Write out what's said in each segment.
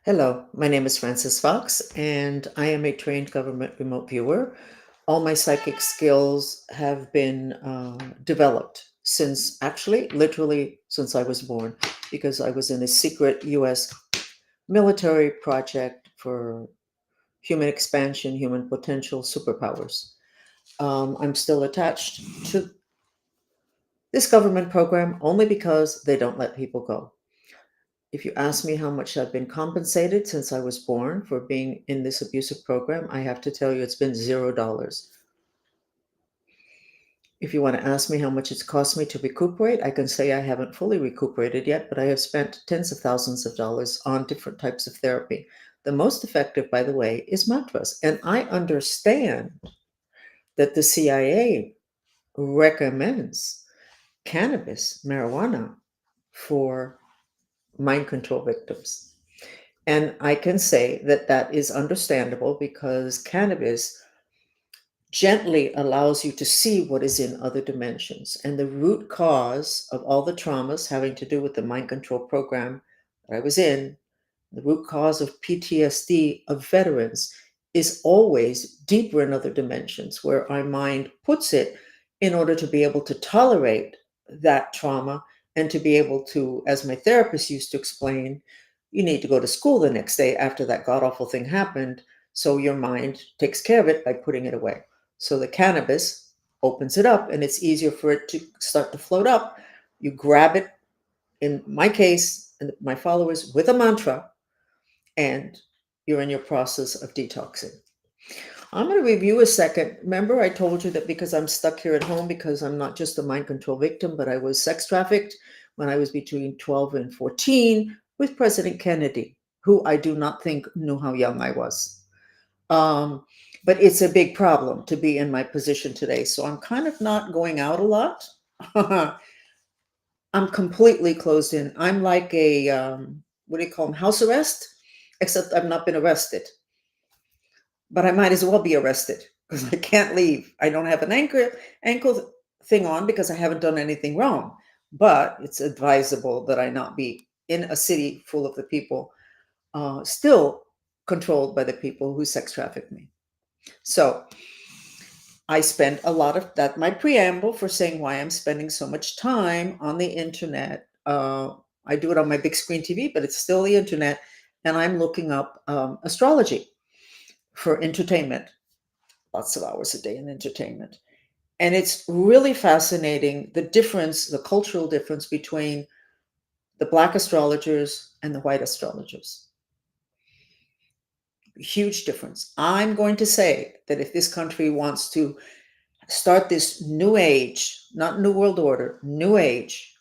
Hello, my name is FRANCESFOX, and I am a trained government remote viewer. All my psychic skills have been developed since, actually, literally since I was born, because I was in a secret US military project for human expansion, human potential, superpowers. I'm still attached to this government program only because they don't let people go. If you ask me how much I've been compensated since I was born for being in this abusive program, I have to tell you it's been $0. If you want to ask me how much it's cost me to recuperate, I can say I haven't fully recuperated yet, but I have spent tens of thousands of dollars on different types of therapy. The most effective, by the way, is Mantrist. And I understand that the CIA recommends cannabis, marijuana, for mind control victims. And I can say that that is understandable because cannabis gently allows you to see what is in other dimensions. And the root cause of all the traumas having to do with the mind control program that I was in, the root cause of PTSD of veterans is always deeper in other dimensions where our mind puts it in order to be able to tolerate that trauma and to be able to, as my therapist used to explain, you need to go to school the next day after that god awful thing happened. So your mind takes care of it by putting it away. So the cannabis opens it up and it's easier for it to start to float up. You grab it, in my case, and my followers, with a mantra, and you're in your process of detoxing. I'm going to review a second. Remember, I told you that because I'm stuck here at home, because I'm not just a mind control victim, but I was sex trafficked when I was between 12 and 14 with President Kennedy, who I do not think knew how young I was. Um, but it's a big problem to be in my position today. So I'm kind of not going out a lot. I'm completely closed in. I'm like a, what do you call them, house arrest? Except I've not been arrested. But I might as well be arrested because I can't leave. I don't have an ankle thing on because I haven't done anything wrong. But it's advisable that I not be in a city full of the people still controlled by the people who sex traffic me. So I spend a lot of that. My preamble for saying why I'm spending so much time on the internet. I do it on my big screen TV, but it's still the internet, and I'm looking up astrology for entertainment. Lots of hours a day in entertainment. And it's really fascinating the difference, the cultural difference between the Black astrologers and the white astrologers. Huge difference. I'm going to say that if this country wants to start this new age, not new world order, new age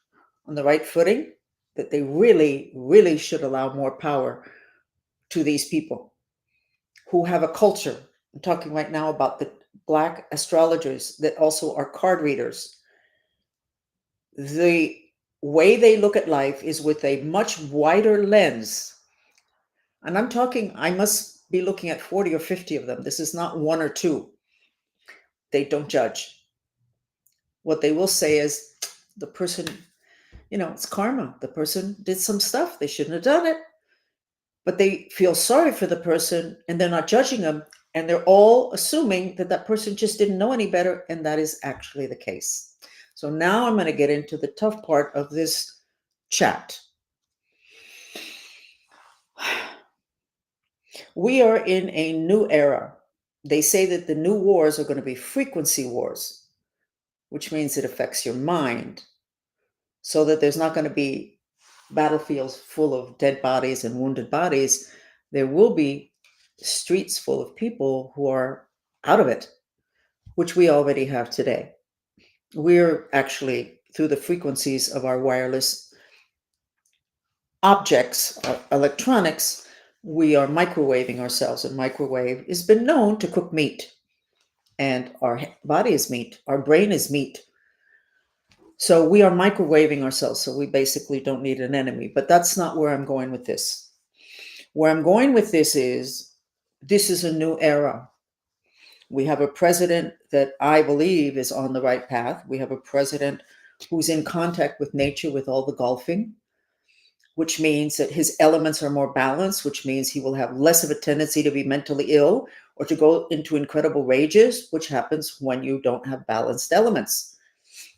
on the right footing, that they really, really should allow more power to these people who have a culture. I'm talking right now about the Black astrologers that also are card readers. The way they look at life is with a much wider lens. And I'm talking, I must be looking at 40 or 50 of them. This is not one or two. They don't judge. What they will say is the person, it's karma. The person did some stuff. They shouldn't have done it. But they feel sorry for the person and they're not judging them. And they're all assuming that that person just didn't know any better. And that is actually the case. So now I'm going to get into the tough part of this chat. We are in a new era. They say that the new wars are going to be frequency wars, which means it affects your mind, so that there's not going to be battlefields full of dead bodies and wounded bodies. There will be streets full of people who are out of it, which we already have today. We're actually, through the frequencies of our wireless objects, electronics, we are microwaving ourselves, and microwave has been known to cook meat. And our body is meat, our brain is meat. So we are microwaving ourselves, so we basically don't need an enemy. But that's not where I'm going with this. Where I'm going with this is a new era. We have a president that I believe is on the right path. We have a president who's in contact with nature with all the golfing. which means that his elements are more balanced, which means he will have less of a tendency to be mentally ill or to go into incredible rages, which happens when you don't have balanced elements.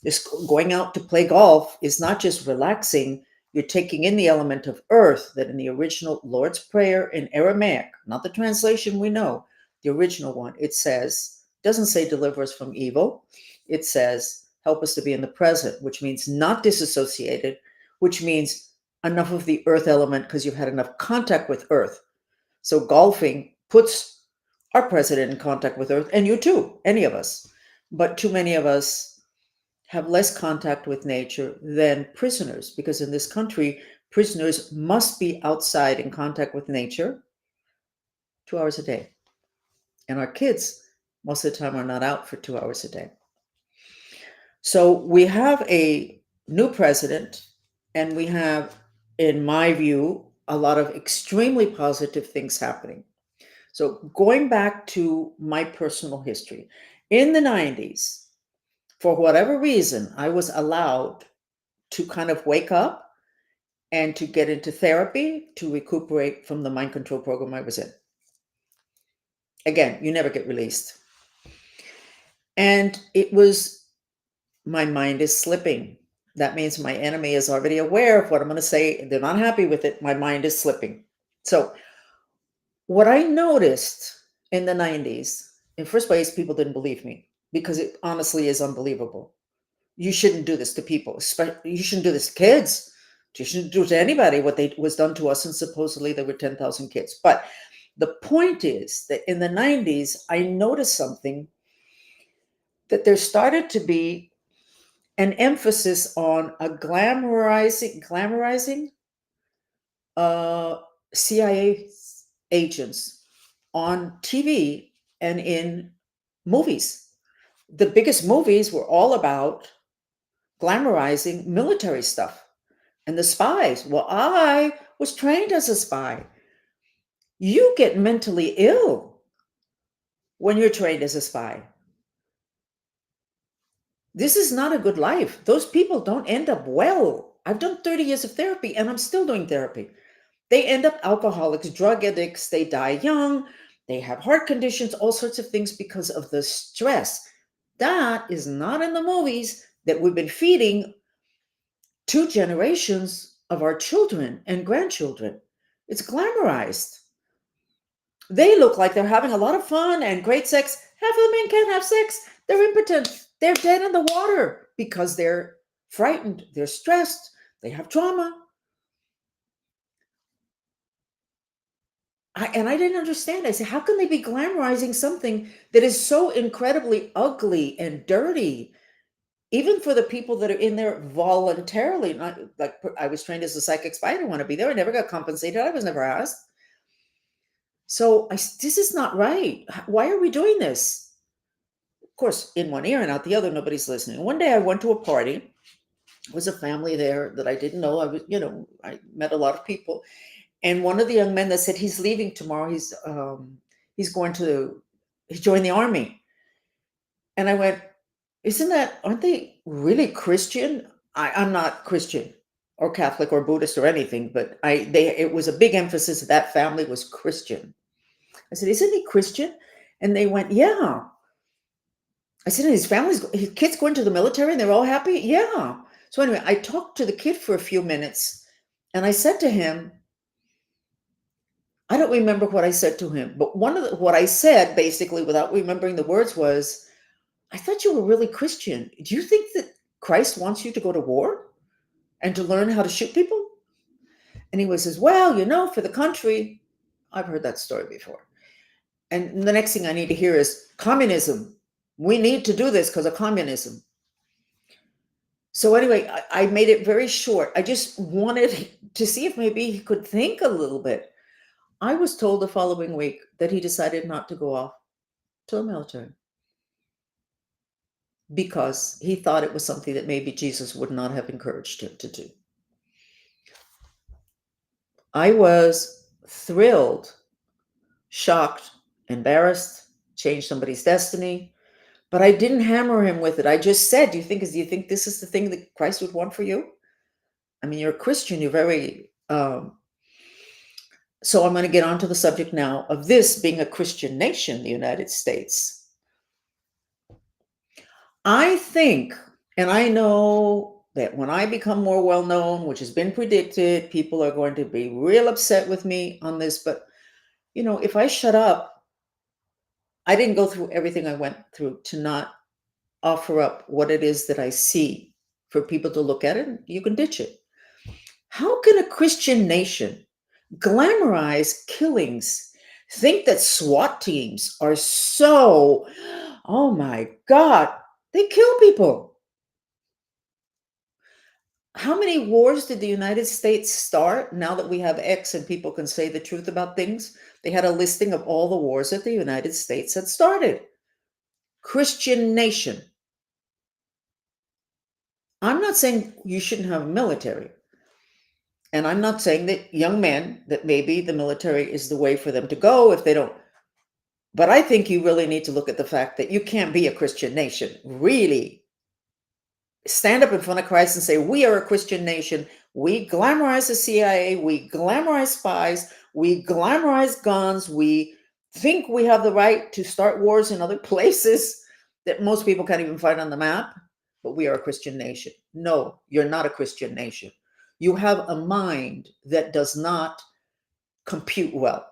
This going out to play golf is not just relaxing, you're taking in the element of earth that in the original Lord's Prayer in Aramaic, not the translation we know, the original one, it says, doesn't say deliver us from evil. It says help us to be in the present, which means not disassociated, which means enough of the earth element because you've had enough contact with earth. So golfing puts our president in contact with earth, and you too, any of us. But too many of us have less contact with nature than prisoners, because in this country, prisoners must be outside in contact with nature 2 hours a day. And our kids, most of the time, are not out for 2 hours a day. So we have a new president, and we have, in my view, a lot of extremely positive things happening. So going back to my personal history, in the 90s, for whatever reason, I was allowed to kind of wake up and to get into therapy to recuperate from the mind control program I was in. Again, you never get released. And it was, my mind is slipping. That means my enemy is already aware of what I'm going to say. They're not happy with it. My mind is slipping. So what I noticed in the 90s, in first place, people didn't believe me because it honestly is unbelievable. You shouldn't do this to people. You shouldn't do this to kids. You shouldn't do to anybody what was done to us. And supposedly there were 10,000 kids. But the point is that in the 90s, I noticed something, that there started to be an emphasis on a glamorizing CIA agents on TV and in movies. The biggest movies were all about glamorizing military stuff and the spies. Well, I was trained as a spy. You get mentally ill when you're trained as a spy. This is not a good life. Those people don't end up well. I've done 30 years of therapy and I'm still doing therapy. They end up alcoholics, drug addicts, they die young, they have heart conditions, all sorts of things because of the stress. That is not in the movies that we've been feeding 2 generations of our children and grandchildren. It's glamorized. They look like they're having a lot of fun and great sex. Half of the men can't have sex. They're impotent. They're dead in the water because they're frightened. They're stressed. They have trauma. And I didn't understand. I said, how can they be glamorizing something that is so incredibly ugly and dirty? Even for the people that are in there voluntarily, not like I was trained as a psychic spy. I didn't want to be there. I never got compensated. I was never asked. So this is not right. Why are we doing this? Of course, in one ear and out the other, nobody's listening. One day I went to a party. There was a family there that I didn't know. I met a lot of people. And one of the young men that said he's leaving tomorrow, he's going to he joined the army. And I went, aren't they really Christian? I'm not Christian or Catholic or Buddhist or anything, but it was a big emphasis that family was Christian. I said, isn't he Christian? And they went, yeah. I said, his kids going to the military and they're all happy? Yeah. So anyway, I talked to the kid for a few minutes and I said to him, I don't remember what I said to him, but what I said basically without remembering the words was, I thought you were really Christian. Do you think that Christ wants you to go to war and to learn how to shoot people? And he says, well, for the country. I've heard that story before. And the next thing I need to hear is communism. We need to do this because of communism. So anyway, I made it very short. I just wanted to see if maybe he could think a little bit. I was told the following week that he decided not to go off to the military because he thought it was something that maybe Jesus would not have encouraged him to do. I was thrilled, shocked, embarrassed, changed somebody's destiny, but I didn't hammer him with it. I just said, do you think this is the thing that Christ would want for you? I mean, you're a Christian, you're very So I'm going to get onto the subject now of this being a Christian nation, the United States. I think, and I know that when I become more well known, which has been predicted, people are going to be real upset with me on this. But, if I shut up, I didn't go through everything I went through to not offer up what it is that I see for people to look at it. And you can ditch it. How can a Christian nation glamorize killings, think that SWAT teams are so, oh my God, they kill people? How many wars did the United States start now that we have X and people can say the truth about things? They had a listing of all the wars that the United States had started. Christian nation. I'm not saying you shouldn't have a military. And I'm not saying that young men, that maybe the military is the way for them to go if they don't. But I think you really need to look at the fact that you can't be a Christian nation, really stand up in front of Christ and say, we are a Christian nation. We glamorize the CIA. We glamorize spies. We glamorize guns. We think we have the right to start wars in other places that most people can't even find on the map. But we are a Christian nation. No, you're not a Christian nation. You have a mind that does not compute well.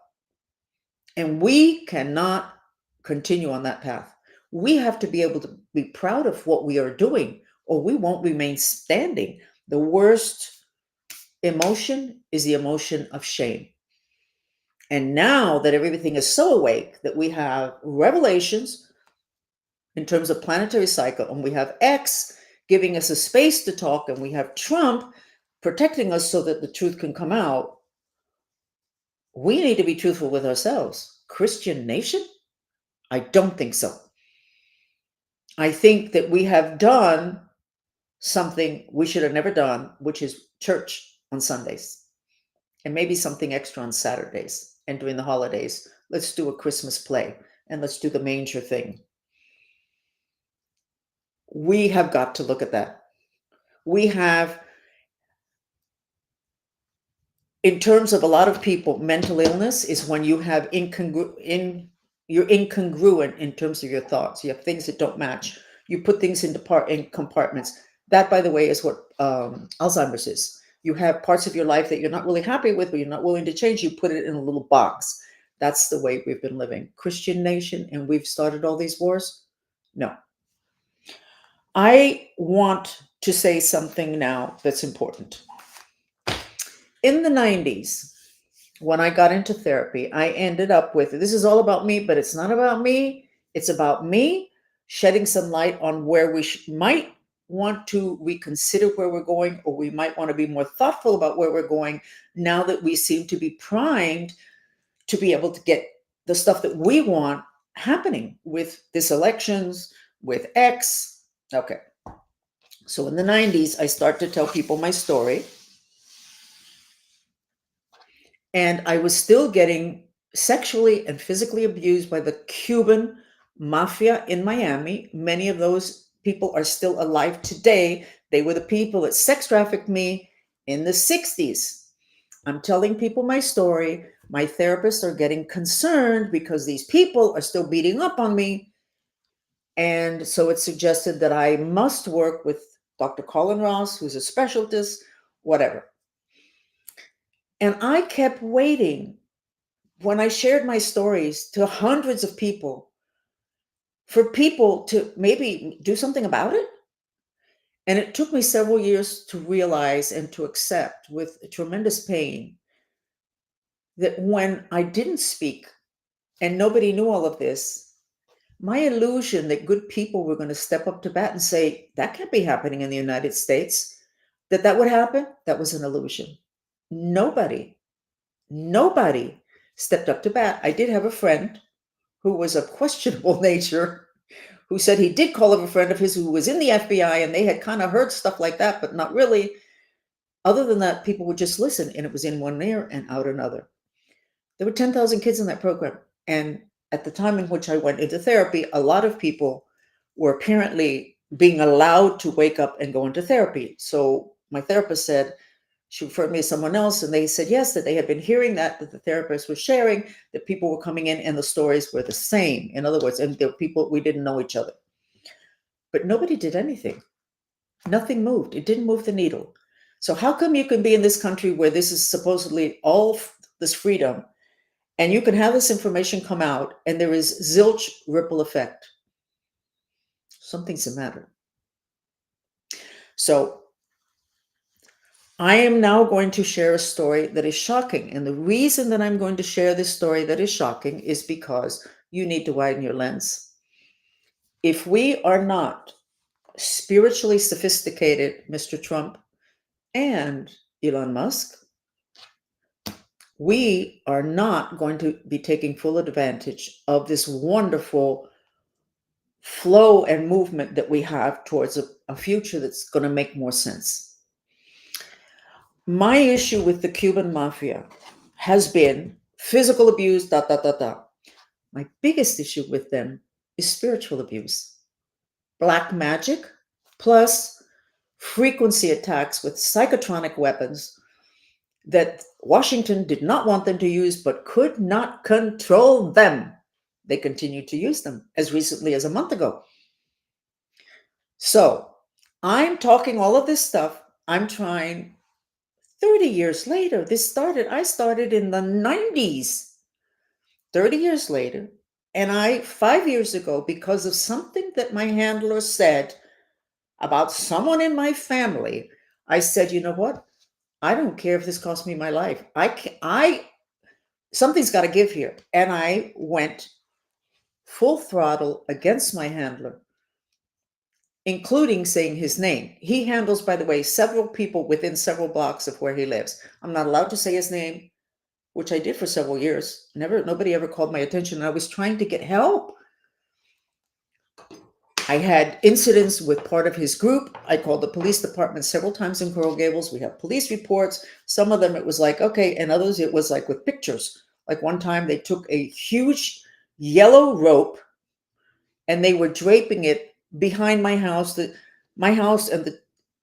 And we cannot continue on that path. We have to be able to be proud of what we are doing, or we won't remain standing. The worst emotion is the emotion of shame. And now that everything is so awake that we have revelations in terms of planetary cycle, and we have X giving us a space to talk, and we have Trump protecting us so that the truth can come out, we need to be truthful with ourselves. Christian nation? I don't think so. I think that we have done something we should have never done, which is church on Sundays and maybe something extra on Saturdays. And during the holidays, let's do a Christmas play and let's do the manger thing. We have got to look at that. We have, in terms of a lot of people, mental illness is when you have you're incongruent in terms of your thoughts. You have things that don't match. You put things in compartments. That, by the way, is what Alzheimer's is. You have parts of your life that you're not really happy with, but you're not willing to change. You put it in a little box. That's the way we've been living. Christian nation, and we've started all these wars? No. I want to say something now that's important. In the 90s, when I got into therapy, I ended up with, this is all about me, but it's not about me. It's about me shedding some light on where we might want to reconsider where we're going, or we might want to be more thoughtful about where we're going now that we seem to be primed to be able to get the stuff that we want happening with this elections, with X. Okay. So in the 90s, I start to tell people my story. And I was still getting sexually and physically abused by the Cuban mafia in Miami. Many of those people are still alive today. They were the people that sex trafficked me in the 60s. I'm telling people my story. My therapists are getting concerned because these people are still beating up on me. And so it's suggested that I must work with Dr. Colin Ross, who's a specialist, whatever. And I kept waiting when I shared my stories to hundreds of people for people to maybe do something about it. And it took me several years to realize and to accept with tremendous pain that when I didn't speak and nobody knew all of this, my illusion that good people were going to step up to bat and say, that can't be happening in the United States, that would happen, that was an illusion. Nobody stepped up to bat. I did have a friend who was of questionable nature who said he did call up a friend of his who was in the FBI and they had kind of heard stuff like that, but not really. Other than that, people would just listen, and it was in one ear and out another. There were 10,000 kids in that program. And at the time in which I went into therapy, a lot of people were apparently being allowed to wake up and go into therapy. So my therapist said, She referred me to someone else, and they said yes, that they had been hearing that the therapist was sharing, that people were coming in and the stories were the same. In other words, and there were people, we didn't know each other. But nobody did anything. Nothing moved. It didn't move the needle. So how come you can be in this country where this is supposedly all this freedom, and you can have this information come out and there is zilch ripple effect? Something's the matter. So I am now going to share a story that is shocking. And the reason that I'm going to share this story that is shocking is because you need to widen your lens. If we are not spiritually sophisticated, Mr. Trump and Elon Musk, we are not going to be taking full advantage of this wonderful flow and movement that we have towards a future that's going to make more sense. My issue with the Cuban mafia has been physical abuse, My biggest issue with them is spiritual abuse. Black magic plus frequency attacks with psychotronic weapons that Washington did not want them to use but could not control them. They continued to use them as recently as a month ago. So I'm talking all of this stuff. I'm trying 30 years later. I started in the 90s, 30 years later. And 5 years ago, because of something that my handler said about someone in my family, I said, you know what? I don't care if this costs me my life. Something's got to give here. And I went full throttle against my handler, including saying his name. He handles, by the way, several people within several blocks of where he lives. I'm not allowed to say his name, which I did for several years. Nobody ever called my attention. I was trying to get help. I had incidents with part of his group. I called the police department several times in Coral Gables. We have police reports. Some of them it was like, okay, and others it was like with pictures. Like one time they took a huge yellow rope and they were draping it behind my house, my house and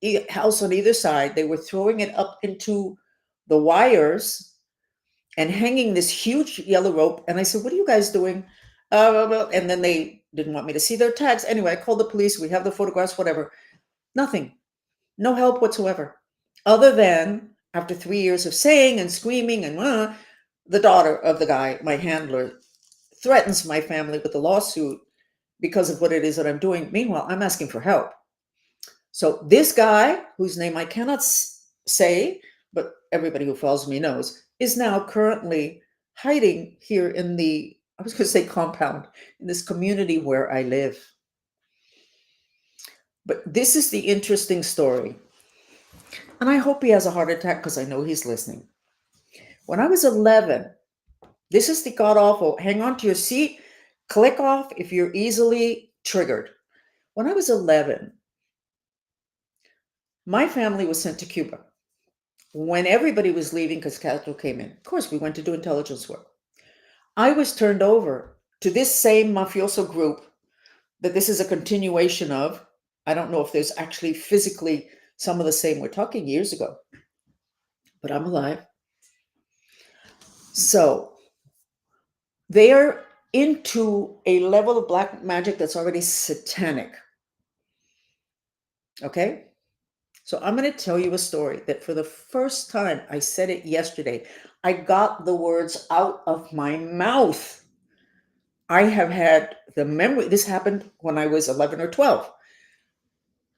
the house on either side. They were throwing it up into the wires and hanging this huge yellow rope. And I said, what are you guys doing? And then they didn't want me to see their tags. Anyway, I called the police. We have the photographs, whatever. Nothing. No help whatsoever. Other than after 3 years of saying and screaming and the daughter of the guy, my handler, threatens my family with a lawsuit because of what it is that I'm doing. Meanwhile, I'm asking for help. So this guy, whose name I cannot say, but everybody who follows me knows, is now currently hiding here in I was going to say compound, in this community where I live. But this is the interesting story. And I hope he has a heart attack because I know he's listening. When I was 11, this is the god awful, hang on to your seat, click off if you're easily triggered. When I was 11, my family was sent to Cuba. When everybody was leaving because Castro came in, of course, we went to do intelligence work. I was turned over to this same mafioso group that this is a continuation of. I don't know if there's actually physically some of the same. We're talking years ago, but I'm alive. So they are into a level of black magic that's already satanic. Okay? So I'm going to tell you a story that for the first time, I said it yesterday, I got the words out of my mouth. I have had the memory. This happened when I was 11 or 12.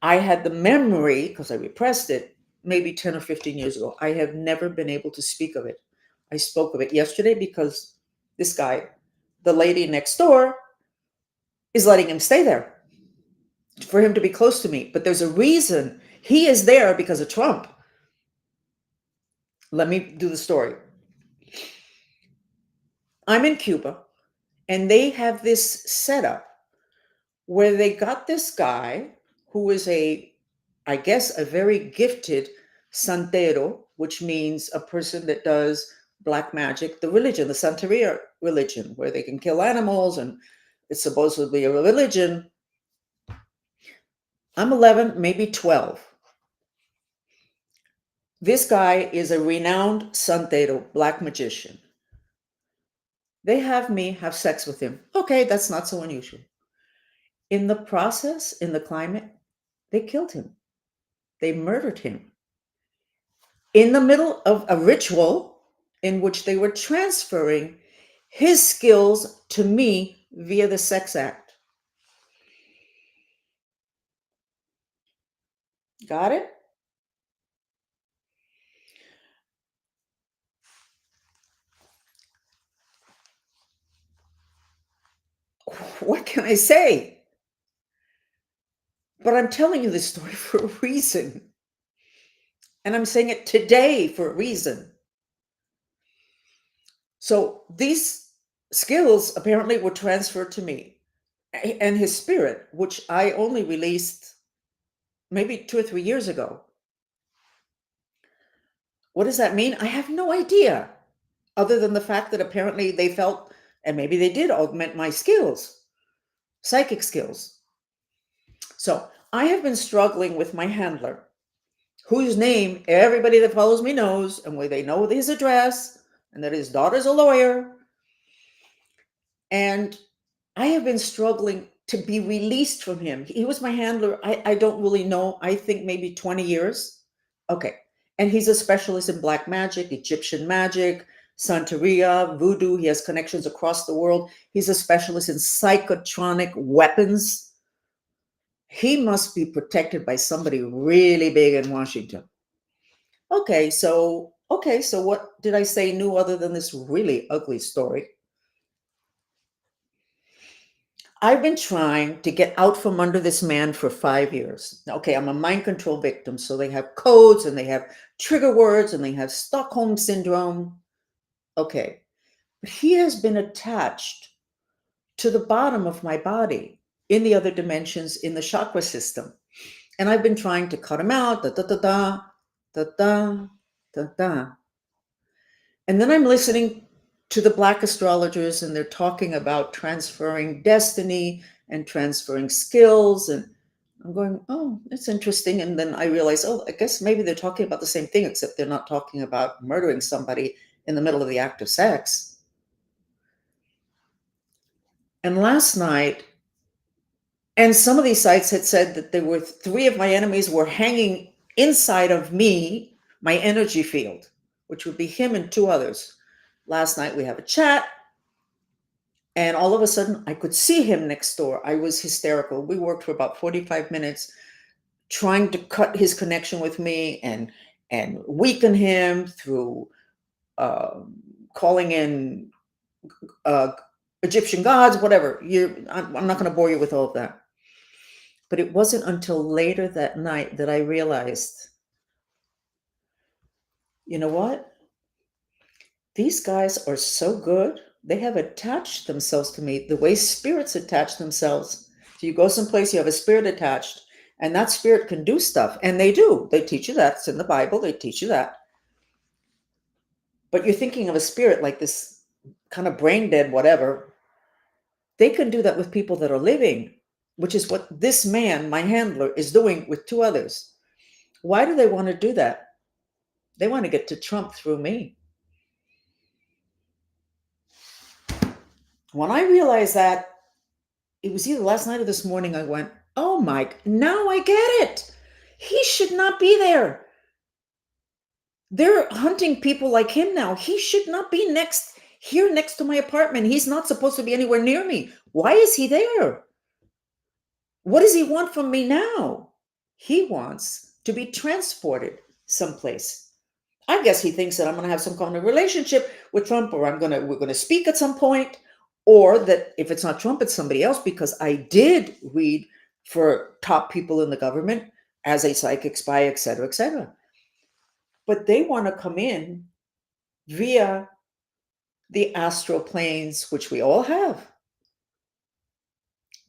I had the memory, because I repressed it, maybe 10 or 15 years ago. I have never been able to speak of it. I spoke of it yesterday because this guy, the lady next door, is letting him stay there for him to be close to me. But there's a reason he is there because of Trump. Let me do the story. I'm in Cuba, and they have this setup where they got this guy who is I guess, a very gifted santero, which means a person that does black magic, the religion, the Santeria religion, where they can kill animals, and it's supposedly a religion. I'm 11, maybe 12. This guy is a renowned Santero, black magician. They have me have sex with him. Okay, that's not so unusual. In the process, in the climate, they killed him. They murdered him in the middle of a ritual in which they were transferring his skills to me via the sex act. Got it? What can I say? But I'm telling you this story for a reason. And I'm saying it today for a reason. So these skills apparently were transferred to me and his spirit, which I only released maybe 2 or 3 years ago. What does that mean? I have no idea, other than the fact that apparently they felt, and maybe they did augment my skills, psychic skills. So I have been struggling with my handler, whose name everybody that follows me knows, and where they know his address, and that his daughter's a lawyer. And I have been struggling to be released from him. He was my handler. I don't really know. I think maybe 20 years. Okay. And he's a specialist in black magic, Egyptian magic, Santeria, voodoo. He has connections across the world. He's a specialist in psychotronic weapons. He must be protected by somebody really big in Washington. Okay, so what did I say new other than this really ugly story? I've been trying to get out from under this man for 5 years. Okay, I'm a mind control victim, so they have codes and they have trigger words and they have Stockholm syndrome. Okay, but he has been attached to the bottom of my body in the other dimensions in the chakra system. And I've been trying to cut him out, da da da da, da da da da. And then I'm listening to the black astrologers, and they're talking about transferring destiny and transferring skills. And I'm going, oh, that's interesting. And then I realize, oh, I guess maybe they're talking about the same thing, except they're not talking about murdering somebody in the middle of the act of sex. And last night, and some of these sites had said that there were 3 of my enemies were hanging inside of me, my energy field, which would be him and 2 others. Last night we have a chat. And all of a sudden, I could see him next door. I was hysterical. We worked for about 45 minutes trying to cut his connection with me and weaken him through uh, calling in uh, Egyptian gods, whatever. I'm not going to bore you with all of that. But it wasn't until later that night that I realized, you know what? These guys are so good. They have attached themselves to me the way spirits attach themselves. So you go someplace, you have a spirit attached, and that spirit can do stuff. And they do. They teach you that. It's in the Bible. They teach you that. But you're thinking of a spirit like this kind of brain dead, whatever. They can do that with people that are living, which is what this man, my handler, is doing with 2 others. Why do they want to do that? They want to get to Trump through me. When I realized that, it was either last night or this morning, I went, oh, Mike, now I get it. He should not be there. They're hunting people like him now. He should not be here next to my apartment. He's not supposed to be anywhere near me. Why is he there? What does he want from me now? He wants to be transported someplace. I guess he thinks that I'm going to have some kind of relationship with Trump, or we're going to speak at some point, or that if it's not Trump, it's somebody else, because I did read for top people in the government as a psychic spy, et cetera, et cetera. But they want to come in via the astral planes, which we all have.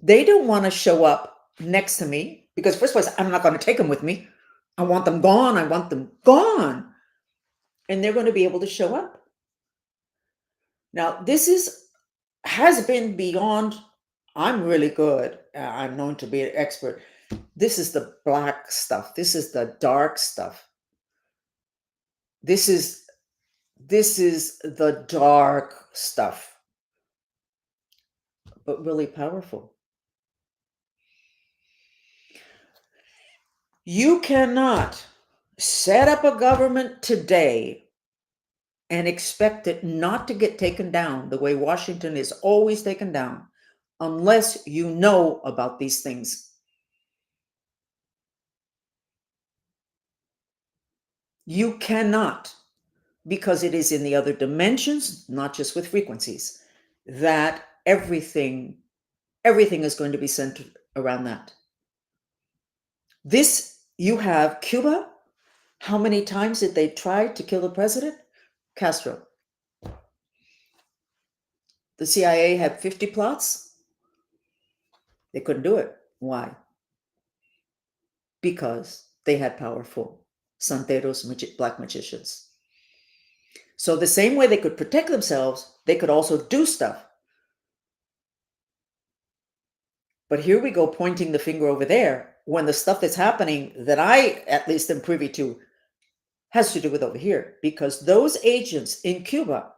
They don't want to show up next to me because, first of all, I'm not going to take them with me. I want them gone. I want them gone. And they're going to be able to show up. Now, has been beyond, I'm really good. I'm known to be an expert. This is the black stuff. This is the dark stuff. This is the dark stuff, but really powerful. You cannot set up a government today and expect it not to get taken down the way Washington is always taken down unless you know about these things. You cannot, because it is in the other dimensions, not just with frequencies, that everything is going to be centered around that. This, you have Cuba. How many times did they try to kill the president? Castro. The CIA had 50 plots. They couldn't do it. Why? Because they had powerful santeros, black magicians. So the same way they could protect themselves, they could also do stuff. But here we go pointing the finger over there when the stuff that's happening that I at least am privy to has to do with over here, because those agents in Cuba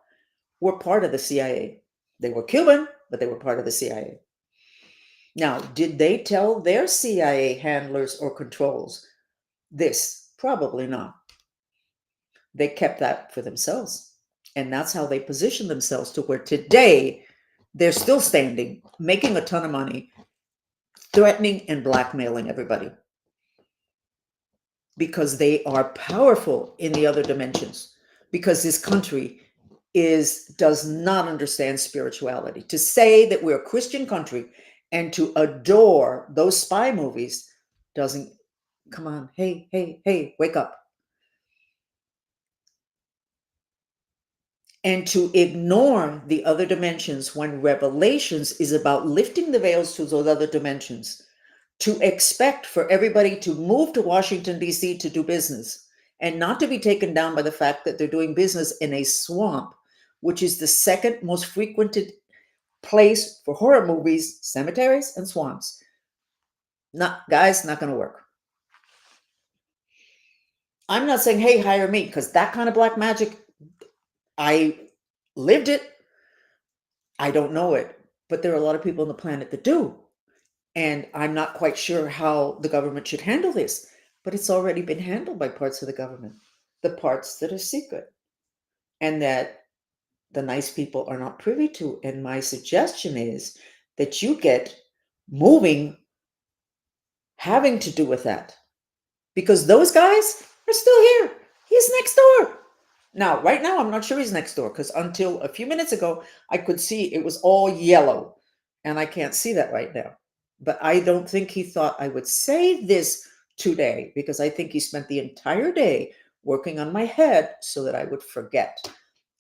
were part of the CIA. They were Cuban, but they were part of the CIA. Now, did they tell their CIA handlers or controls this? Probably not. They kept that for themselves. And that's how they positioned themselves to where today they're still standing, making a ton of money, threatening and blackmailing everybody. Because they are powerful in the other dimensions. Because this country does not understand spirituality. To say that we're a Christian country and to adore those spy movies doesn't, come on, hey, wake up. And to ignore the other dimensions when Revelations is about lifting the veils to those other dimensions, to expect for everybody to move to Washington, D.C. to do business and not to be taken down by the fact that they're doing business in a swamp, which is the second most frequented place for horror movies, cemeteries and swamps. Not, guys, not going to work. I'm not saying, hey, hire me, because that kind of black magic, I lived it. I don't know it, but there are a lot of people on the planet that do. And I'm not quite sure how the government should handle this, but it's already been handled by parts of the government, the parts that are secret and that the nice people are not privy to. And my suggestion is that you get moving having to do with that, because those guys are still here. He's next door. Now, right now, I'm not sure he's next door, because until a few minutes ago, I could see it was all yellow, and I can't see that right now. But I don't think he thought I would say this today, because I think he spent the entire day working on my head so that I would forget.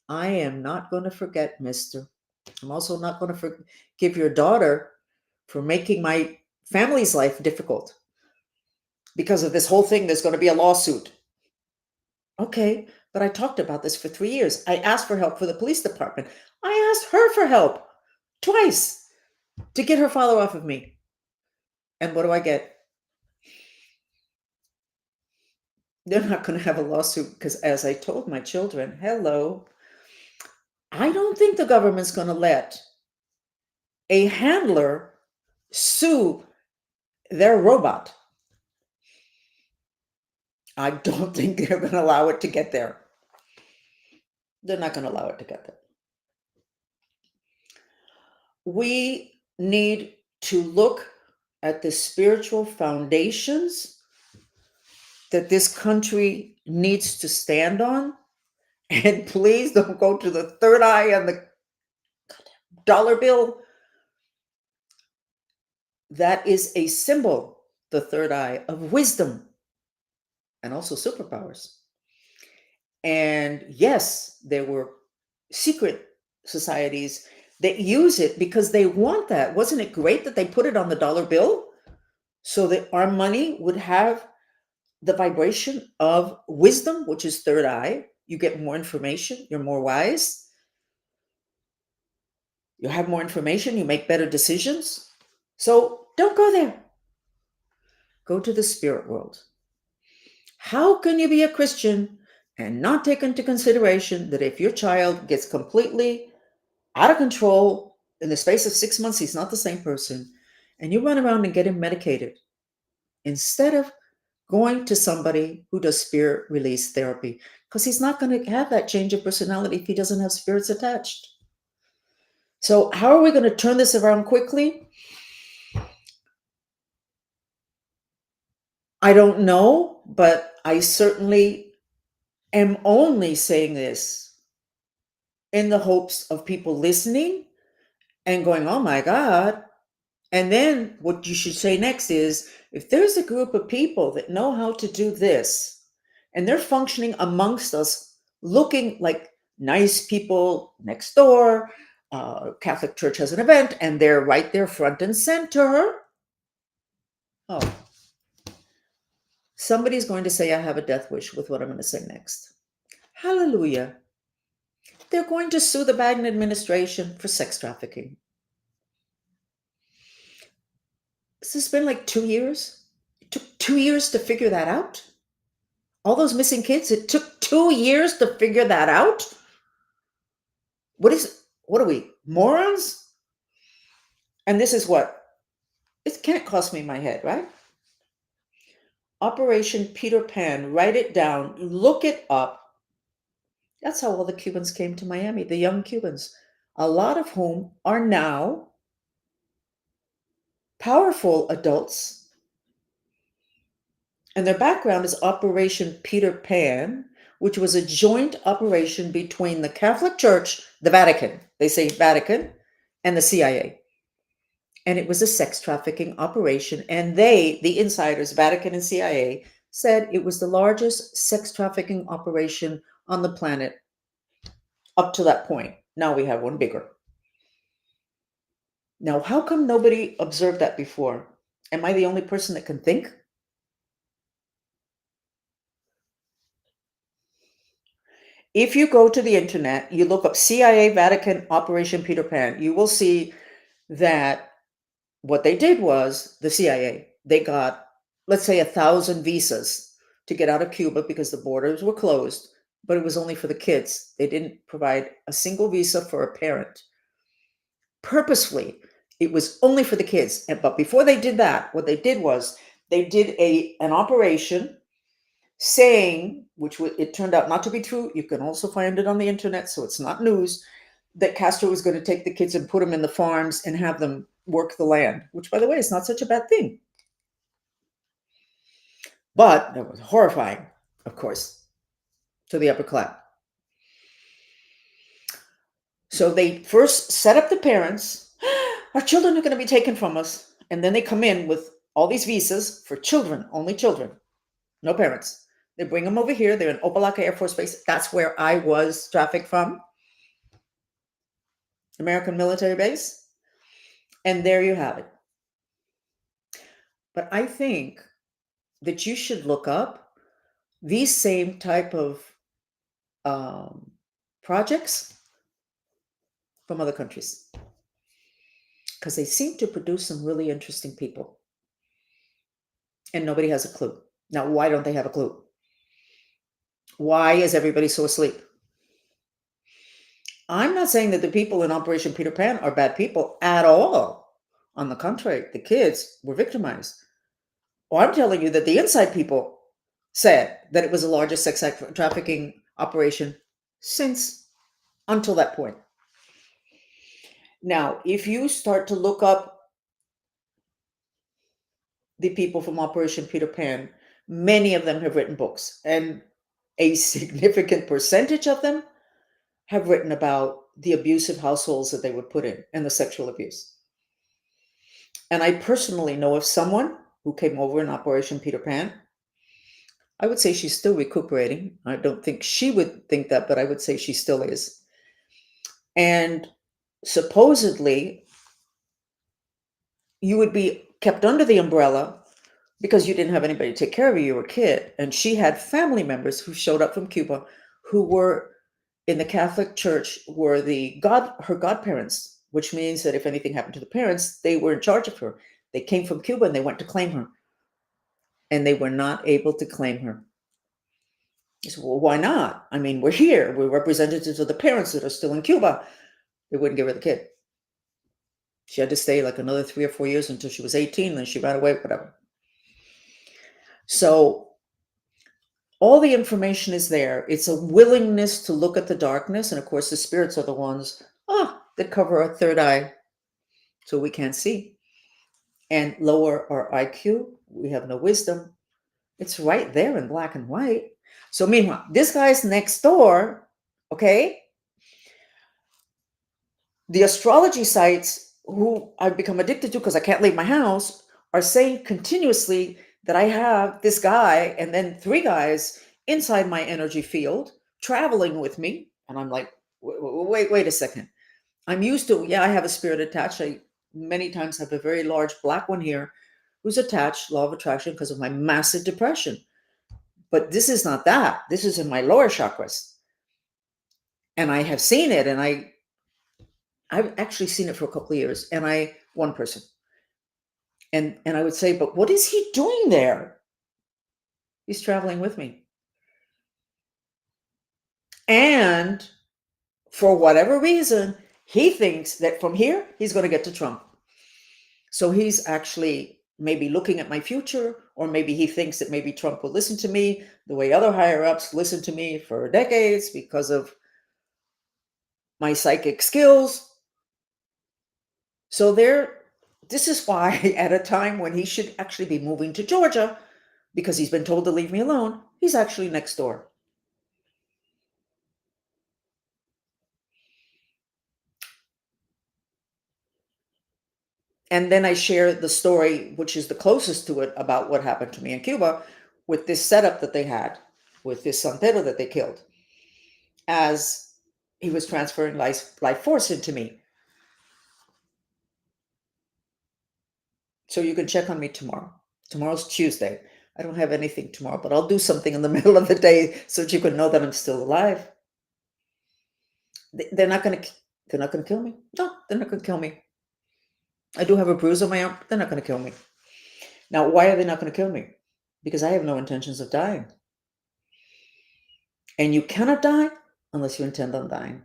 I am not going to forget, mister. I'm also not going to forgive your daughter for making my family's life difficult. Because of this whole thing, there's going to be a lawsuit. Okay, but I talked about this for 3 years. I asked for help for the police department. I asked her for help twice to get her father off of me. And what do I get? They're not going to have a lawsuit because, as I told my children, hello, I don't think the government's going to let a handler sue their robot. I don't think they're going to allow it to get there. They're not going to allow it to get there. We need to look at the spiritual foundations that this country needs to stand on. And please don't go to the third eye on the dollar bill. That is a symbol, the third eye, of wisdom and also superpowers. And yes, there were secret societies that use it because they want that. Wasn't it great that they put it on the dollar bill so that our money would have the vibration of wisdom, which is third eye? You get more information, you're more wise, you have more information, you make better decisions. So don't go there. Go to the spirit world. How can you be a Christian and not take into consideration that if your child gets completely out of control in the space of 6 months, he's not the same person, and you run around and get him medicated instead of going to somebody who does spirit release therapy, because he's not going to have that change of personality if he doesn't have spirits attached. So, how are we going to turn this around quickly? I don't know, but I certainly am only saying this in the hopes of people listening and going, oh my God. And then what you should say next is, if there's a group of people that know how to do this and they're functioning amongst us, looking like nice people next door, Catholic Church has an event and they're right there front and center. Oh, somebody's going to say, I have a death wish with what I'm going to say next. Hallelujah. They're going to sue the Biden administration for sex trafficking. This has been like 2 years. It took 2 years to figure that out. All those missing kids, it took 2 years to figure that out. What are we, morons? And this is what? It can't cost me my head, right? Operation Peter Pan, write it down, look it up. That's how all the Cubans came to Miami, the young Cubans, a lot of whom are now powerful adults. And their background is Operation Peter Pan, which was a joint operation between the Catholic Church, the Vatican, they say Vatican, and the CIA. And it was a sex trafficking operation. And they, the insiders, Vatican and CIA, said it was the largest sex trafficking operation on the planet up to that point. Now we have one bigger. Now, how come nobody observed that before? Am I the only person that can think? If you go to the internet, you look up CIA Vatican Operation Peter Pan, you will see that what they did was the CIA, they got, let's say, 1,000 visas to get out of Cuba because the borders were closed, but it was only for the kids. They didn't provide a single visa for a parent. Purposefully, it was only for the kids. But before they did that, what they did was they did an operation saying, which it turned out not to be true. You can also find it on the internet, so it's not news, that Castro was going to take the kids and put them in the farms and have them work the land, which, by the way, is not such a bad thing. But that was horrifying, of course, to the upper class. So they first set up the parents. Our children are going to be taken from us. And then they come in with all these visas for children, only children, no parents. They bring them over here. They're in Opa-locka Air Force Base. That's where I was trafficked from. American military base. And there you have it. But I think that you should look up these same type of projects from other countries, because they seem to produce some really interesting people. And nobody has a clue. Now, why don't they have a clue? Why is everybody so asleep? I'm not saying that the people in Operation Peter Pan are bad people at all. On the contrary, the kids were victimized. Well, I'm telling you that the inside people said that it was the largest sex trafficking operation until that point. Now, if you start to look up the people from Operation Peter Pan, many of them have written books, and a significant percentage of them have written about the abusive households that they would put in and the sexual abuse. And I personally know of someone who came over in Operation Peter Pan. I would say she's still recuperating. I don't think she would think that, but I would say she still is. And supposedly, you would be kept under the umbrella because you didn't have anybody to take care of you. You were a kid. And she had family members who showed up from Cuba who were in the Catholic Church, were her godparents, which means that if anything happened to the parents, they were in charge of her. They came from Cuba and they went to claim her. And they were not able to claim her. I said, well, why not? I mean, we're here. We're representatives of the parents that are still in Cuba. They wouldn't give her the kid. She had to stay like another 3 or 4 years until she was 18. Then she ran away, whatever. So all the information is there. It's a willingness to look at the darkness. And of course, the spirits are the ones that cover our third eye so we can't see and lower our IQ. We have no wisdom. It's right there in black and white. So meanwhile, this guy's next door, okay? The astrology sites who I've become addicted to because I can't leave my house are saying continuously that I have this guy and then 3 guys inside my energy field traveling with me. And I'm like, wait a second. I'm used to, yeah, I have a spirit attached. I many times have a very large black one here who's attached, law of attraction, because of my massive depression. But this is not that. This is in my lower chakras. And I have seen it, and I've actually seen it for a couple of years, and one person. And I would say, but what is he doing there? He's traveling with me. And for whatever reason, he thinks that from here, he's going to get to Trump. So he's actually maybe looking at my future, or maybe he thinks that maybe Trump will listen to me the way other higher ups listen to me for decades because of my psychic skills. So this is why at a time when he should actually be moving to Georgia, because he's been told to leave me alone, he's actually next door. And then I share the story, which is the closest to it, about what happened to me in Cuba with this setup that they had with this santero that they killed as he was transferring life force into me. So you can check on me tomorrow. Tomorrow's Tuesday. I don't have anything tomorrow, but I'll do something in the middle of the day so that you can know that I'm still alive. They're not going to kill me. No, they're not going to kill me. I do have a bruise on my arm. They're not going to kill me. Now, why are they not going to kill me? Because I have no intentions of dying. And you cannot die unless you intend on dying.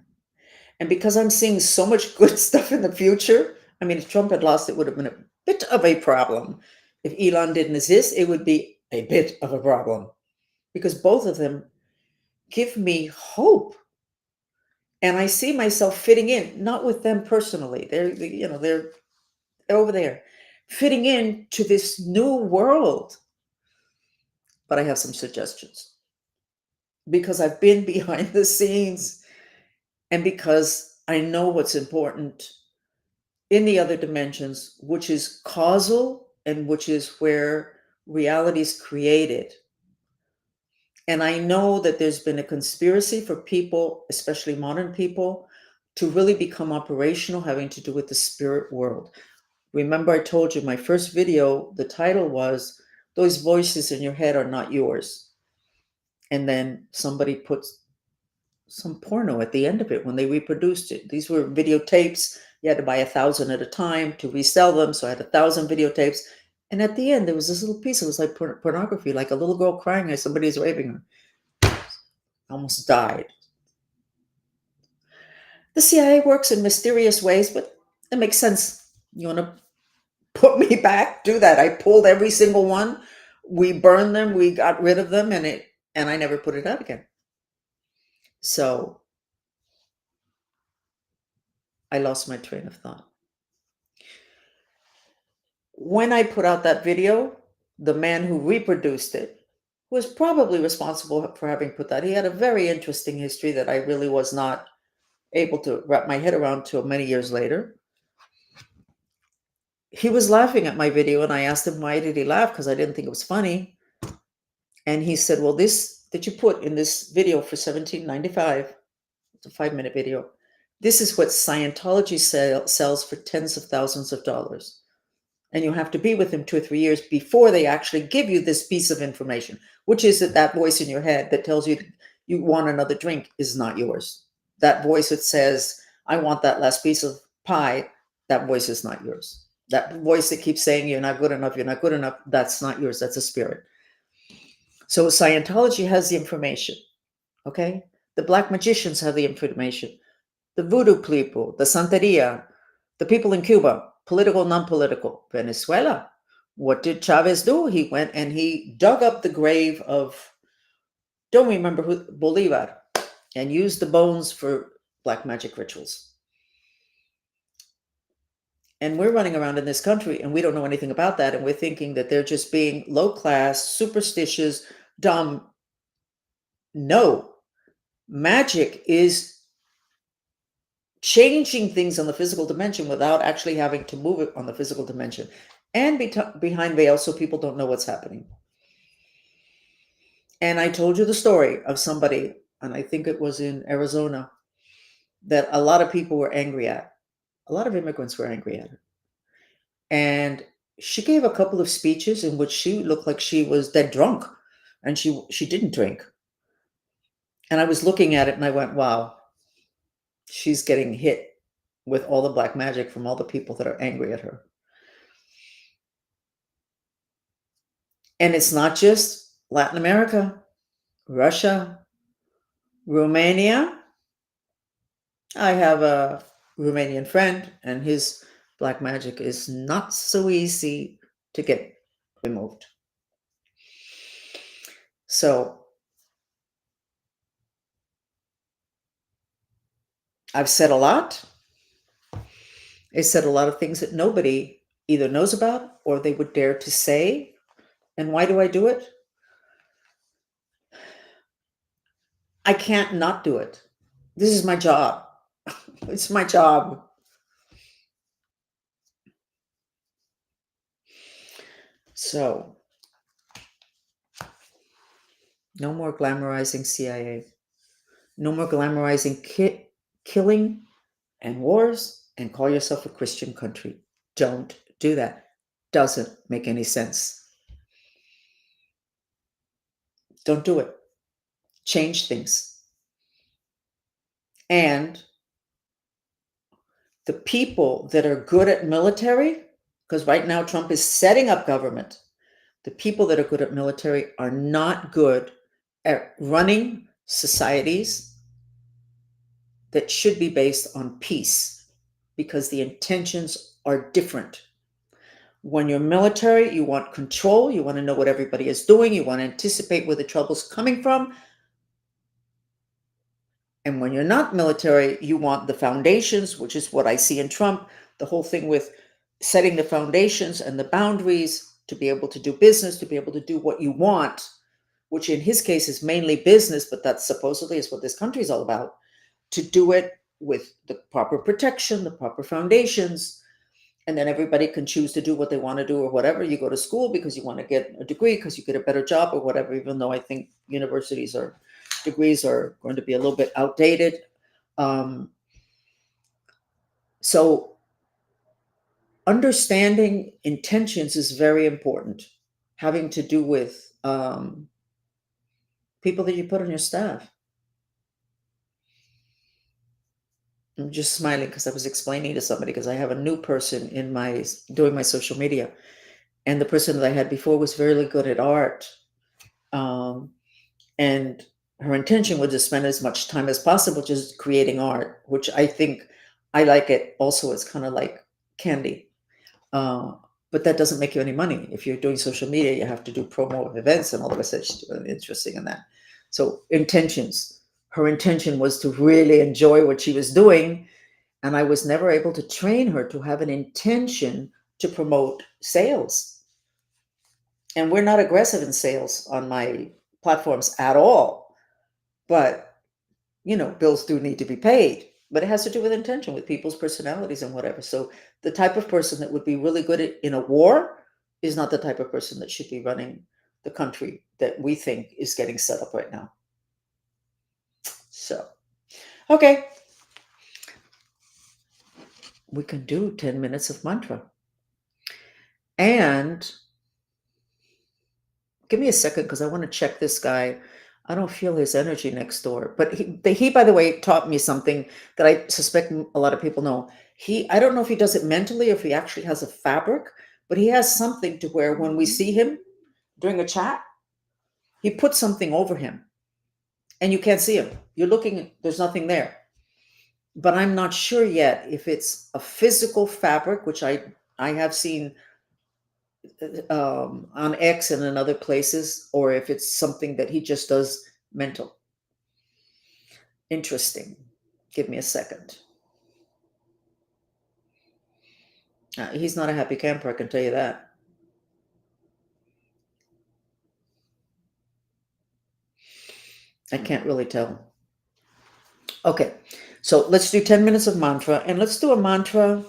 And because I'm seeing so much good stuff in the future, I mean, if Trump had lost, it would have been a bit of a problem. If Elon didn't exist, it would be a bit of a problem. Because both of them give me hope. And I see myself fitting in, not with them personally. They're over there, fitting in to this new world. But I have some suggestions because I've been behind the scenes and because I know what's important in the other dimensions, which is causal and which is where reality is created. And I know that there's been a conspiracy for people, especially modern people, to really become operational, having to do with the spirit world. Remember, I told you my first video, the title was, Those Voices in Your Head Are Not Yours. And then somebody put some porno at the end of it when they reproduced it. These were videotapes. You had to buy 1,000 at a time to resell them. So I had 1,000 videotapes. And at the end, there was this little piece. It was like pornography, like a little girl crying as somebody's raping her. I almost died. The CIA works in mysterious ways, but it makes sense. You want to put me back? Do that. I pulled every single one. We burned them. We got rid of them, and I never put it out again. So I lost my train of thought. When I put out that video, the man who reproduced it was probably responsible for having put that. He had a very interesting history that I really was not able to wrap my head around till many years later. He was laughing at my video, and I asked him why did he laugh, because I didn't think it was funny. And he said, well, this that you put in this video for $17.95, it's a 5-minute video, this is what Scientology sells for tens of thousands of dollars. And you have to be with them 2 or 3 years before they actually give you this piece of information, which is that voice in your head that tells you you want another drink is not yours. That voice that says, I want that last piece of pie, that voice is not yours. That voice that keeps saying you're not good enough, that's not yours. That's a spirit. So Scientology has the information. Okay? The black magicians have the information. The voodoo people, the Santeria, the people in Cuba, political, non-political. Venezuela. What did Chavez do? He went and he dug up the grave of, don't remember who, Bolivar, and used the bones for black magic rituals. And we're running around in this country and we don't know anything about that. And we're thinking that they're just being low class, superstitious, dumb. No, magic is changing things on the physical dimension without actually having to move it on the physical dimension and behind veils so people don't know what's happening. And I told you the story of somebody, and I think it was in Arizona, that a lot of people were angry at. A lot of immigrants were angry at her. And she gave a couple of speeches in which she looked like she was dead drunk, and she didn't drink. And I was looking at it and I went, wow, she's getting hit with all the black magic from all the people that are angry at her. And it's not just Latin America, Russia, Romania. I have a Romanian friend, and his black magic is not so easy to get removed. So I've said a lot. I said a lot of things that nobody either knows about or they would dare to say. And why do I do it? I can't not do it. This is my job. It's my job. So, no more glamorizing CIA. No more glamorizing killing and wars and call yourself a Christian country. Don't do that. Doesn't make any sense. Don't do it. Change things. And the people that are good at military, because right now Trump is setting up government, the people that are good at military are not good at running societies that should be based on peace, because the intentions are different. When you're military, you want control, you want to know what everybody is doing, you want to anticipate where the trouble's coming from. And when you're not military, you want the foundations, which is what I see in Trump, the whole thing with setting the foundations and the boundaries to be able to do business, to be able to do what you want, which in his case is mainly business, but that supposedly is what this country is all about, to do it with the proper protection, the proper foundations, and then everybody can choose to do what they want to do or whatever. You go to school because you want to get a degree, because you get a better job or whatever, even though I think universities or degrees are going to be a little bit outdated. So understanding intentions is very important, having to do with people that you put on your staff. I'm just smiling because I was explaining to somebody, because I have a new person in my doing my social media, and the person that I had before was very good at art, and her intention was to spend as much time as possible just creating art, which I think I like it. Also, it's kind of like candy, but that doesn't make you any money. If you're doing social media, you have to do promo of events and all the rest. It's interesting in that. So intentions. Her intention was to really enjoy what she was doing. And I was never able to train her to have an intention to promote sales. And we're not aggressive in sales on my platforms at all. But, bills do need to be paid. But it has to do with intention, with people's personalities and whatever. So the type of person that would be really good in a war is not the type of person that should be running the country that we think is getting set up right now. So, okay. We can do 10 minutes of mantra. And give me a second, because I want to check this guy. I don't feel his energy next door. But he, by the way, taught me something that I suspect a lot of people know. I don't know if he does it mentally or if he actually has a fabric, but he has something to where when we see him during a chat, he puts something over him. and you can't see him. You're looking, there's nothing there. But I'm not sure yet if it's a physical fabric, which I have seen on X and in other places, or if it's something that he just does mental. Interesting. Give me a second. He's not a happy camper, I can tell you that. I can't really tell. Okay, so let's do 10 minutes of mantra, and let's do a mantra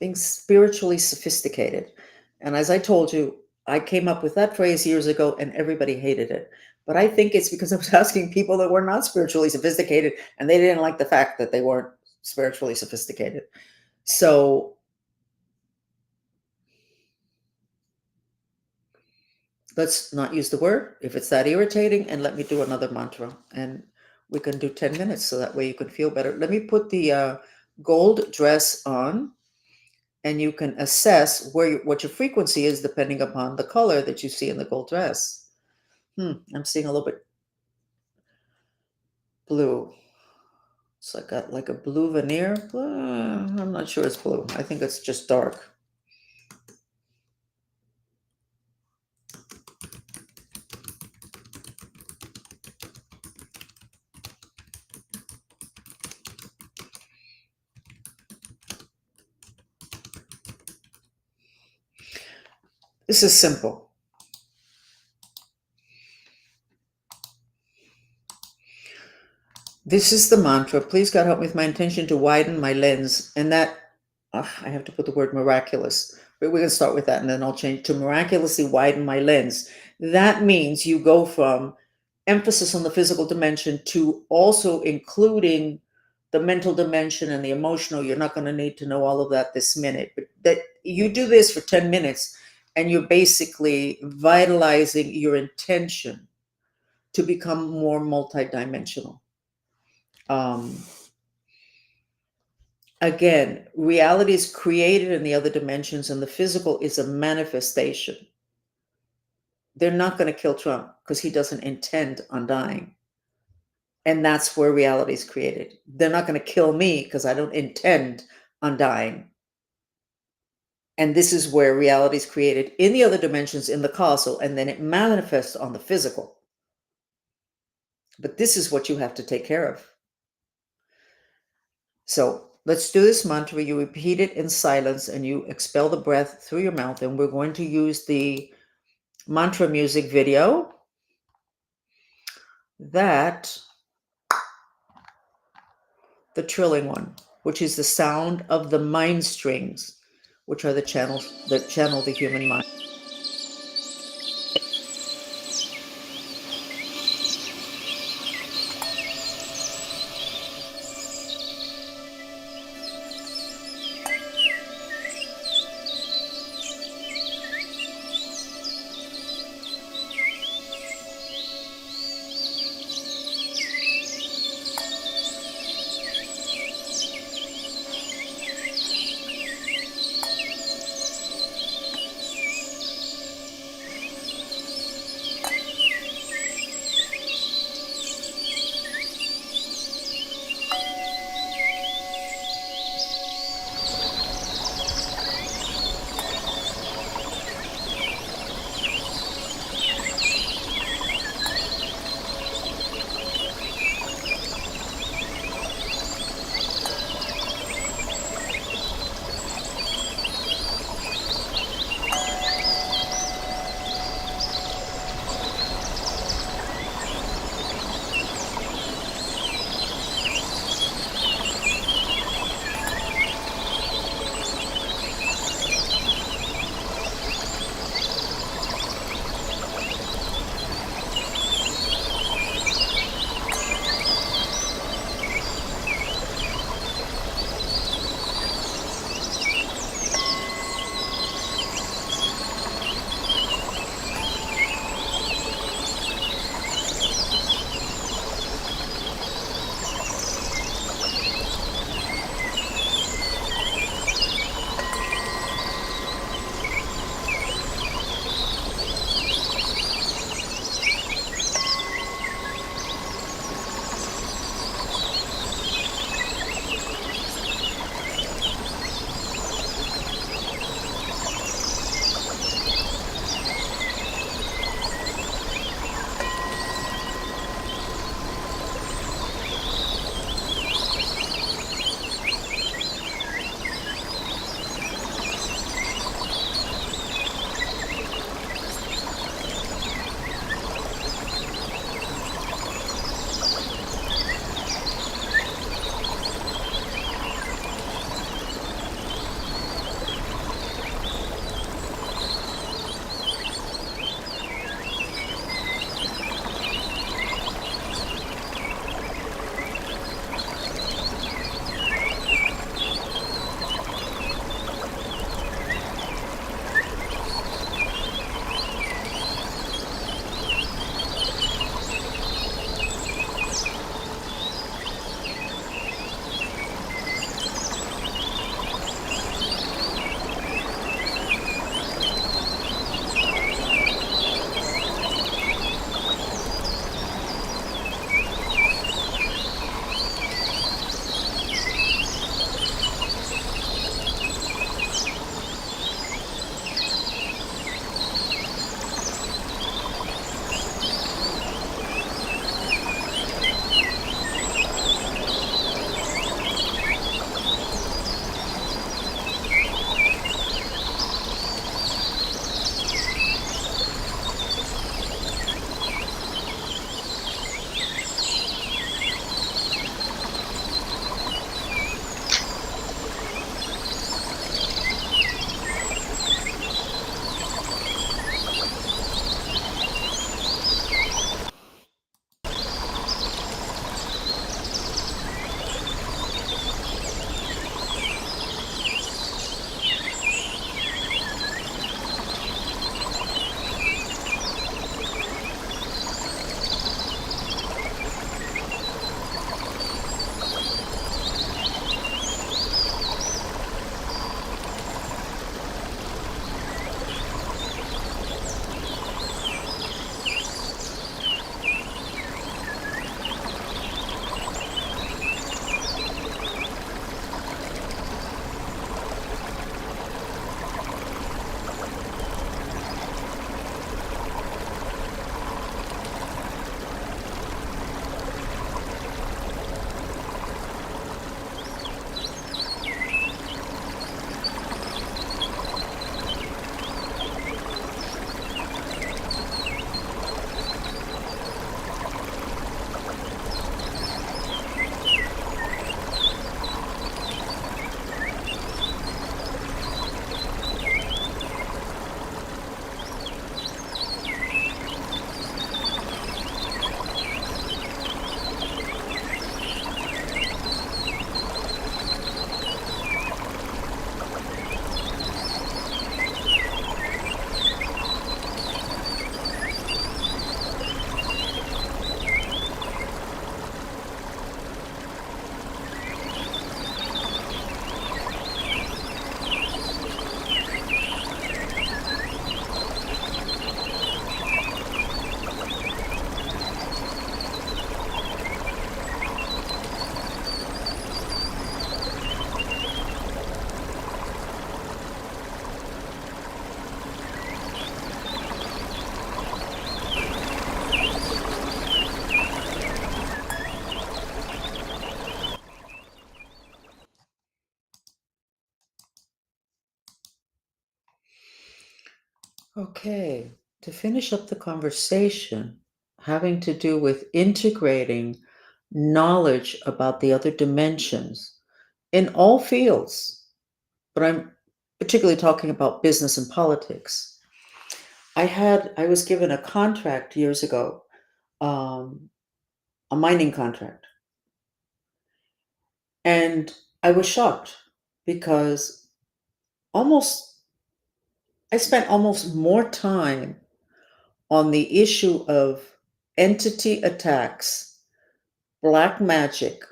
being spiritually sophisticated. And as I told you, I came up with that phrase years ago and everybody hated it. But I think it's because I was asking people that were not spiritually sophisticated and they didn't like the fact that they weren't spiritually sophisticated. So let's not use the word if it's that irritating, and let me do another mantra. And we can do 10 minutes so that way you can feel better. Let me put the gold dress on, and you can assess what your frequency is depending upon the color that you see in the gold dress. I'm seeing a little bit blue. It's like a blue veneer. I'm not sure it's blue. I think it's just dark. This is simple. This is the mantra. Please, God, help me with my intention to widen my lens. And that, I have to put the word miraculous, but we're going to start with that and then I'll change to miraculously widen my lens. That means you go from emphasis on the physical dimension to also including the mental dimension and the emotional. You're not going to need to know all of that this minute, but that you do this for 10 minutes and you're basically vitalizing your intention to become more multidimensional. Again, reality is created in the other dimensions, and the physical is a manifestation. They're not going to kill Trump because he doesn't intend on dying. And that's where reality is created. They're not going to kill me because I don't intend on dying. And this is where reality is created in the other dimensions, in the causal, and then it manifests on the physical. But this is what you have to take care of. So let's do this mantra. You repeat it in silence and you expel the breath through your mouth. And we're going to use the mantra music video that the trilling one, which is the sound of the mind strings, which are the channels that channel the human mind. Okay, to finish up the conversation, having to do with integrating knowledge about the other dimensions in all fields, but I'm particularly talking about business and politics. I was given a contract years ago, um, a mining contract, and I was shocked because almost I spent almost more time on the issue of entity attacks, black magic,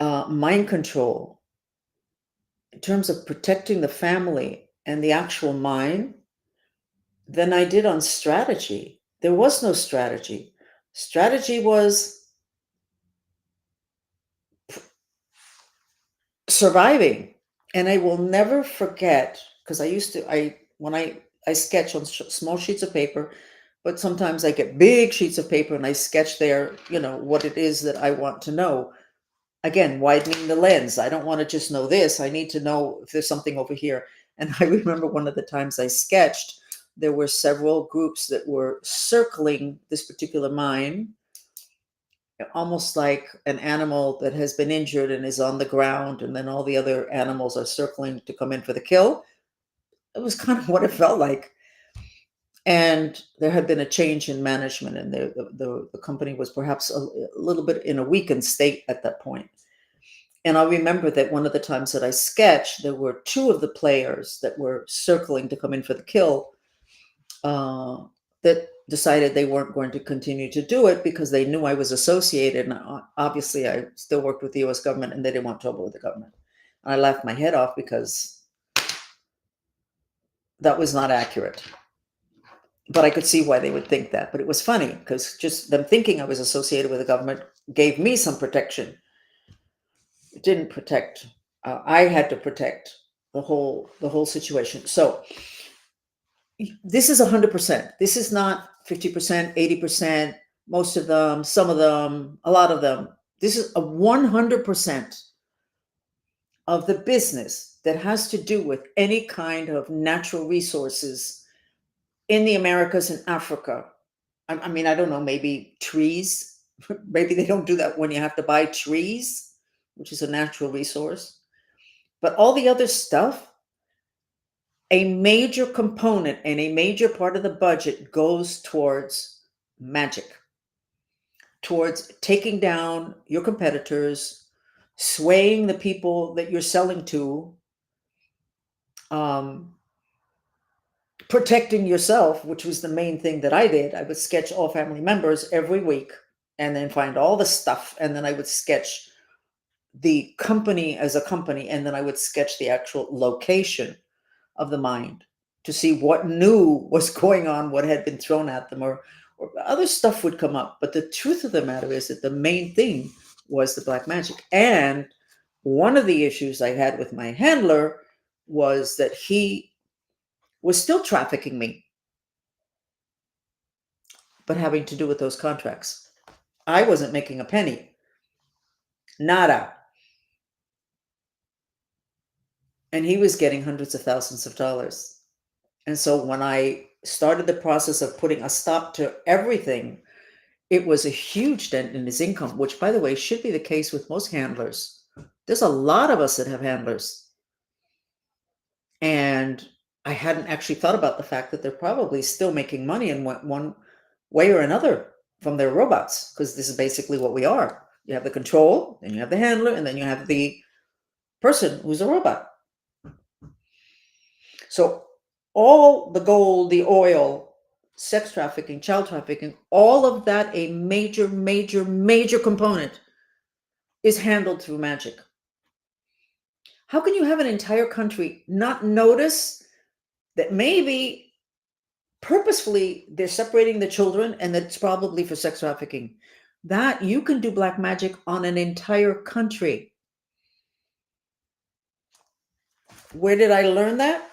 mind control, in terms of protecting the family and the actual mind, than I did on strategy. There was no strategy. Strategy was surviving. And I will never forget, because when I sketch on small sheets of paper, but sometimes I get big sheets of paper and I sketch there, what it is that I want to know. Again, widening the lens. I don't want to just know this. I need to know if there's something over here. And I remember one of the times I sketched, there were several groups that were circling this particular mine, almost like an animal that has been injured and is on the ground, and then all the other animals are circling to come in for the kill. It was kind of what it felt like. And there had been a change in management, and the company was perhaps a little bit in a weakened state at that point. And I remember that one of the times that I sketched, there were two of the players that were circling to come in for the kill, uh, that decided they weren't going to continue to do it because they knew I was associated. And obviously, I still worked with the US government and they didn't want trouble with the government. And I laughed my head off because that was not accurate. But I could see why they would think that. But it was funny because just them thinking I was associated with the government gave me some protection. It didn't protect. I had to protect the whole situation. So this is 100%. This is not 50%, 80%, most of them, some of them, a lot of them. This is a 100% of the business that has to do with any kind of natural resources in the Americas and Africa. I mean, I don't know, maybe trees. Maybe they don't do that when you have to buy trees, which is a natural resource. But all the other stuff, a major component and a major part of the budget goes towards magic, towards taking down your competitors, swaying the people that you're selling to, um, protecting yourself, which was the main thing that I did. I would sketch all family members every week and then find all the stuff. And then I would sketch the company as a company. And then I would sketch the actual location of the mind to see what new was going on, what had been thrown at them, or other stuff would come up. But the truth of the matter is that the main thing was the black magic. And one of the issues I had with my handler was that he was still trafficking me, but having to do with those contracts. I wasn't making a penny, nada. And he was getting hundreds of thousands of dollars. And so when I started the process of putting a stop to everything, it was a huge dent in his income, which, by the way, should be the case with most handlers. There's a lot of us that have handlers. And I hadn't actually thought about the fact that they're probably still making money in one way or another from their robots, because this is basically what we are. You have the control, then you have the handler, and then you have the person who's a robot. So all the gold, the oil, sex trafficking, child trafficking, all of that, a major, major, major component is handled through magic. How can you have an entire country not notice that maybe purposefully they're separating the children and that's probably for sex trafficking? That you can do black magic on an entire country. Where did I learn that?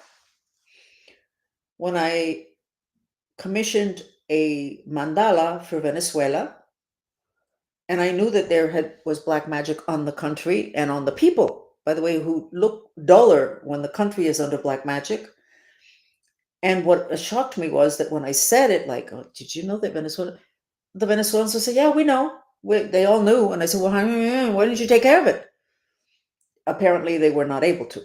When I commissioned a mandala for Venezuela, and I knew that was black magic on the country and on the people, by the way, who look duller when the country is under black magic. And what shocked me was that when I said it, like, oh, did you know that the Venezuelans would say, yeah, we know. They all knew. And I said, well, why didn't you take care of it? Apparently, they were not able to.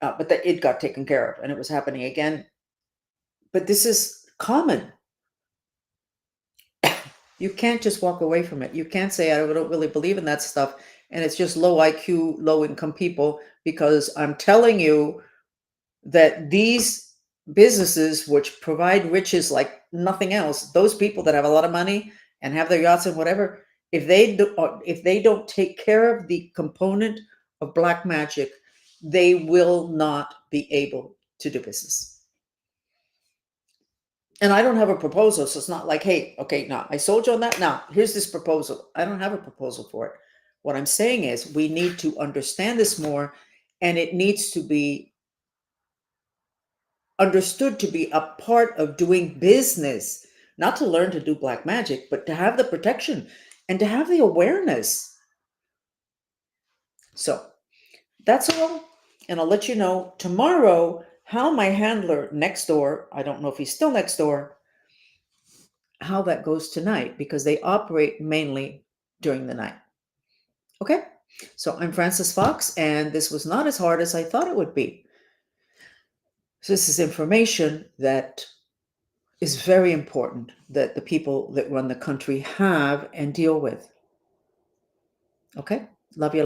But it got taken care of, and it was happening again. But this is common. You can't just walk away from it. You can't say, I don't really believe in that stuff. And it's just low IQ, low income people, because I'm telling you that these businesses, which provide riches like nothing else, those people that have a lot of money and have their yachts and whatever, if they don't take care of the component of black magic, they will not be able to do business. And I don't have a proposal, so it's not like, hey, okay, now I sold you on that. Now here's this proposal. I don't have a proposal for it. What I'm saying is we need to understand this more, and it needs to be understood to be a part of doing business, not to learn to do black magic, but to have the protection and to have the awareness. So that's all. And I'll let you know tomorrow how my handler next door, I don't know if he's still next door, how that goes tonight, because they operate mainly during the night. Okay? So I'm FRANCESFOX, and this was not as hard as I thought it would be. So this is information that is very important that the people that run the country have and deal with. Okay? Love you.